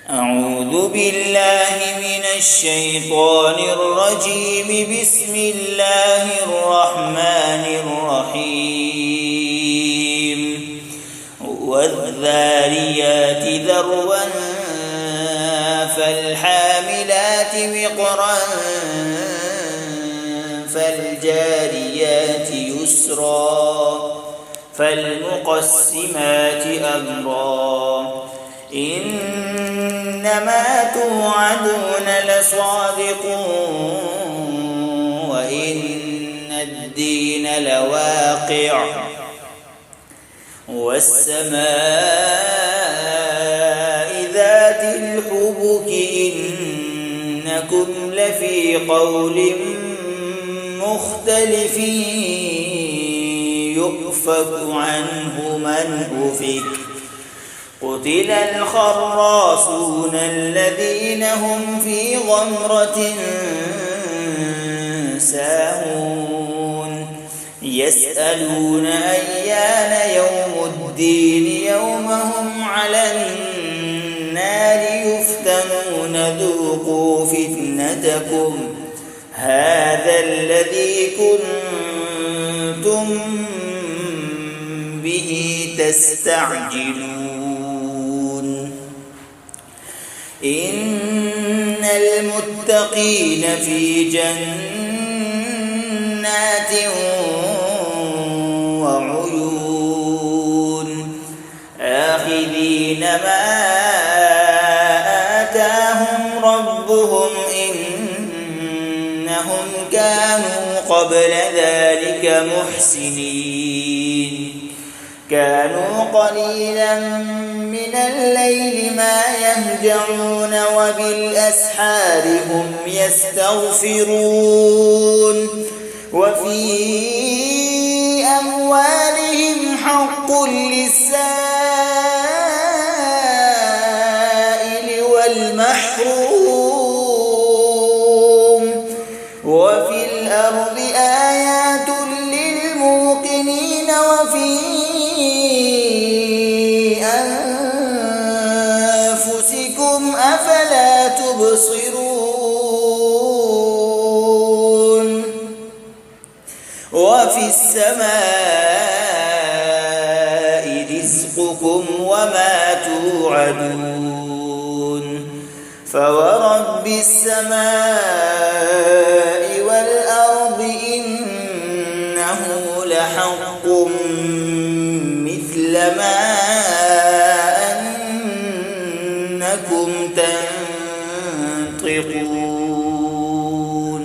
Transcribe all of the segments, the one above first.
أعوذ بالله من الشيطان الرجيم. بسم الله الرحمن الرحيم. والذاريات ذروا فالحاملات وقرا فالجاريات يسرا فالمقسمات أمرا إنما توعدون لصادق وإن الدين لواقع والسماء ذات الحبك إنكم لفي قول مختلف يؤفك عنه من أفك قتل الخراصون الذين هم في غمرة ساهون يسألون أيان يوم الدين يوم هم على النار يفتنون ذوقوا فتنتكم هذا الذي كنتم به تستعجلون. إن المتقين في جنات وعيون آخذين ما آتاهم ربهم إنهم كانوا قبل ذلك محسنين كانوا قليلا من الليل ما يهجعون وبالأسحار هم يستغفرون وفي أموالهم حق للسائل والمحروم وفي الأرض آيات للموقنين وفي أنفسكم أفلا تبصرون وفي السماء رزقكم وما توعدون فورب السماء والأرض إنه لحق مثل ما أنكم تنطقون.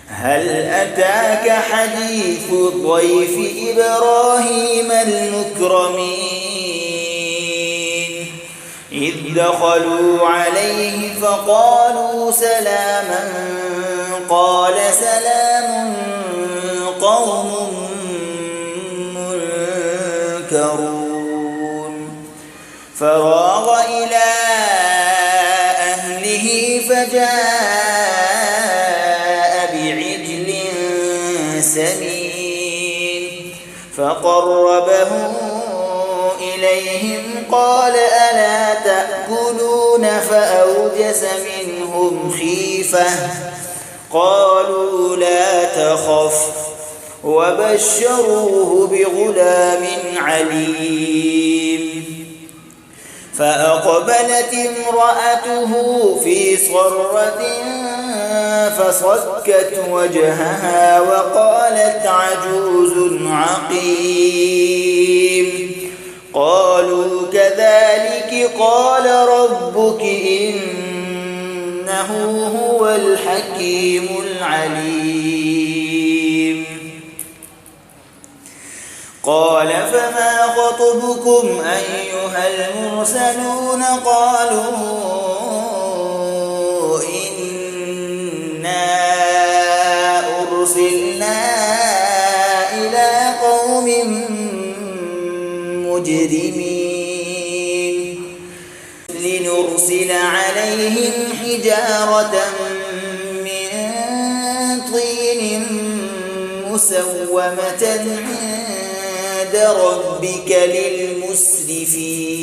هل أتاك حديث ضيف إبراهيم المكرمين إذ دخلوا عليه فقالوا سلاما قال سلام قوم منكرون فراغ إلى أهله فجاء بعجل سمين فقربه إليهم قال ألا تأكلون فأوجس منهم خيفة قالوا لا تخف وبشروه بغلام عليم فأقبلت امرأته في صرة فصكت وجهها وقالت عجوز عقيم قالوا كذلك قال ربك إنه هو الحكيم العليم قال فما خطبكم أيها المرسلون قالوا إنا أرسلنا إلى قوم مجرمين لنرسل عليهم حجارة من طين مسومة عند ربك للمسرفين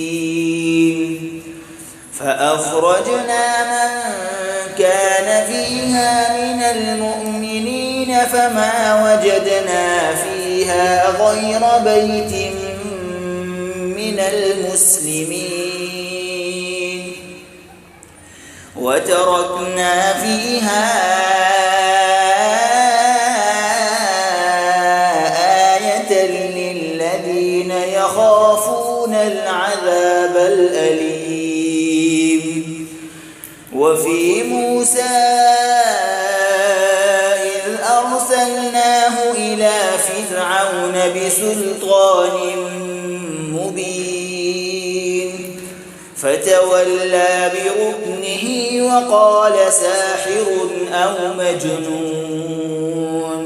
فأخرجنا من كان فيها من المؤمنين فما وجدنا فيها غير بيت من المسلمين وتركنا فيها آية للذين يخافون العذاب الأليم. وفي موسى إذ أرسلناه إلى فرعون بسلطان مبين فتولى بركنه وقال ساحر أو مجنون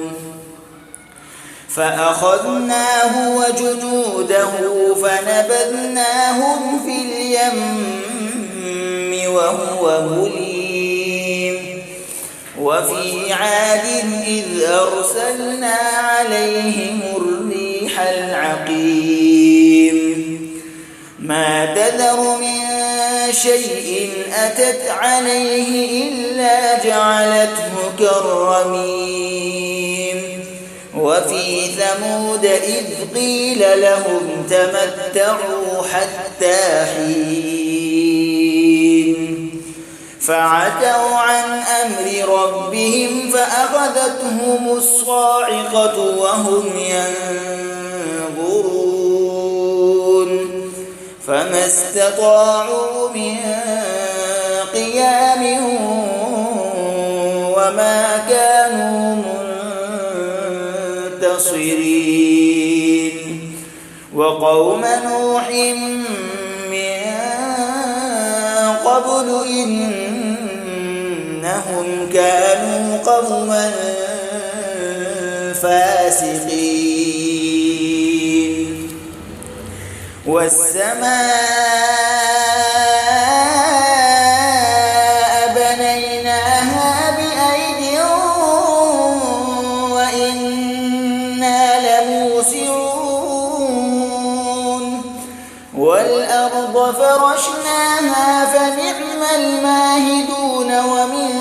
فأخذناه وجنوده فنبذناهم في اليم وهو مليم. وفي عاد إذ أرسلنا عليهم الريح العقيم ما تذر من شيء أتت عليه إلا جعلته كالرميم. وفي ثمود إذ قيل لهم تمتعوا حتى حين فعتوا عن أمر ربهم فأخذتهم الصاعقة وهم ينظرون فما استطاعوا من قيام وما كانوا منتصرين. وقوم نوح من قبل إنهم كانوا قوما فاسقين. والسماء بنيناها بأيد وإنا لموسعون. والأرض فرشناها فنعم الماهدون. ومن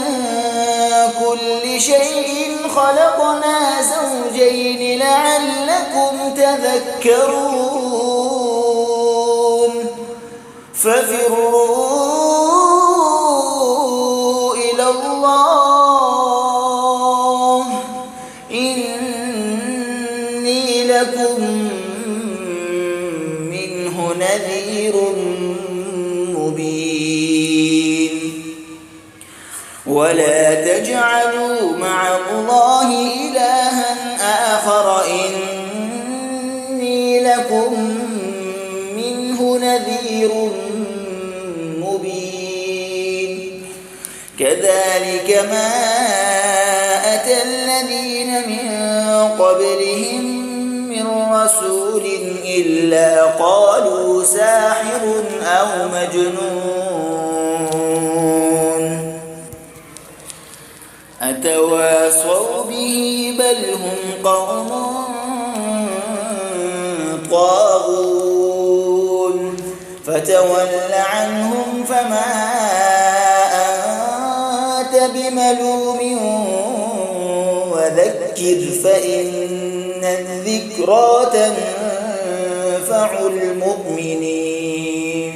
كل شيء خلقنا زوجين لعلكم تذكرون. ففروا إلى الله إني لكم منه نذير مبين. ولا تجعلوا مع الله إلها آخر إني لكم منه نذير مبين. كذلك ما أتى الذين من قبلهم من رسول إلا قالوا ساحر أو مجنون أتواصوا به بل هم قوم طاغون. فتول عنهم فما أنت بملوم وذكر فإن الذكرى تنفع المؤمنين.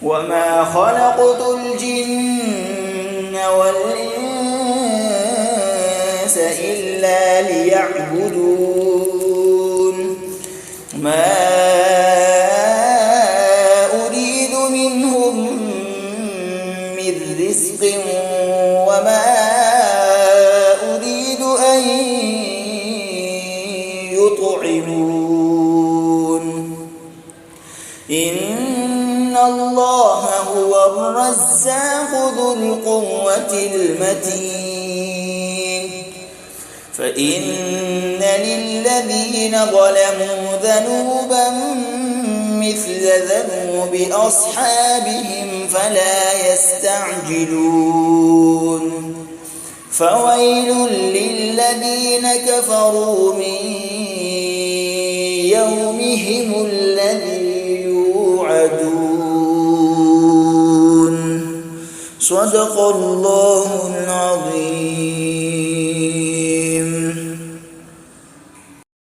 وما خلقت الجن والإنس إلا ليعبدون ما أريد منهم من رزق وما أريد أن يطعمون إن الله هو الرزاق ذو القوة المتين. فإن للذين ظلموا ذنوبا مثل ذنوب أصحابهم فلا يستعجلون. فويل للذين كفروا من يومهم الذي يوعدون. صدق الله العظيم.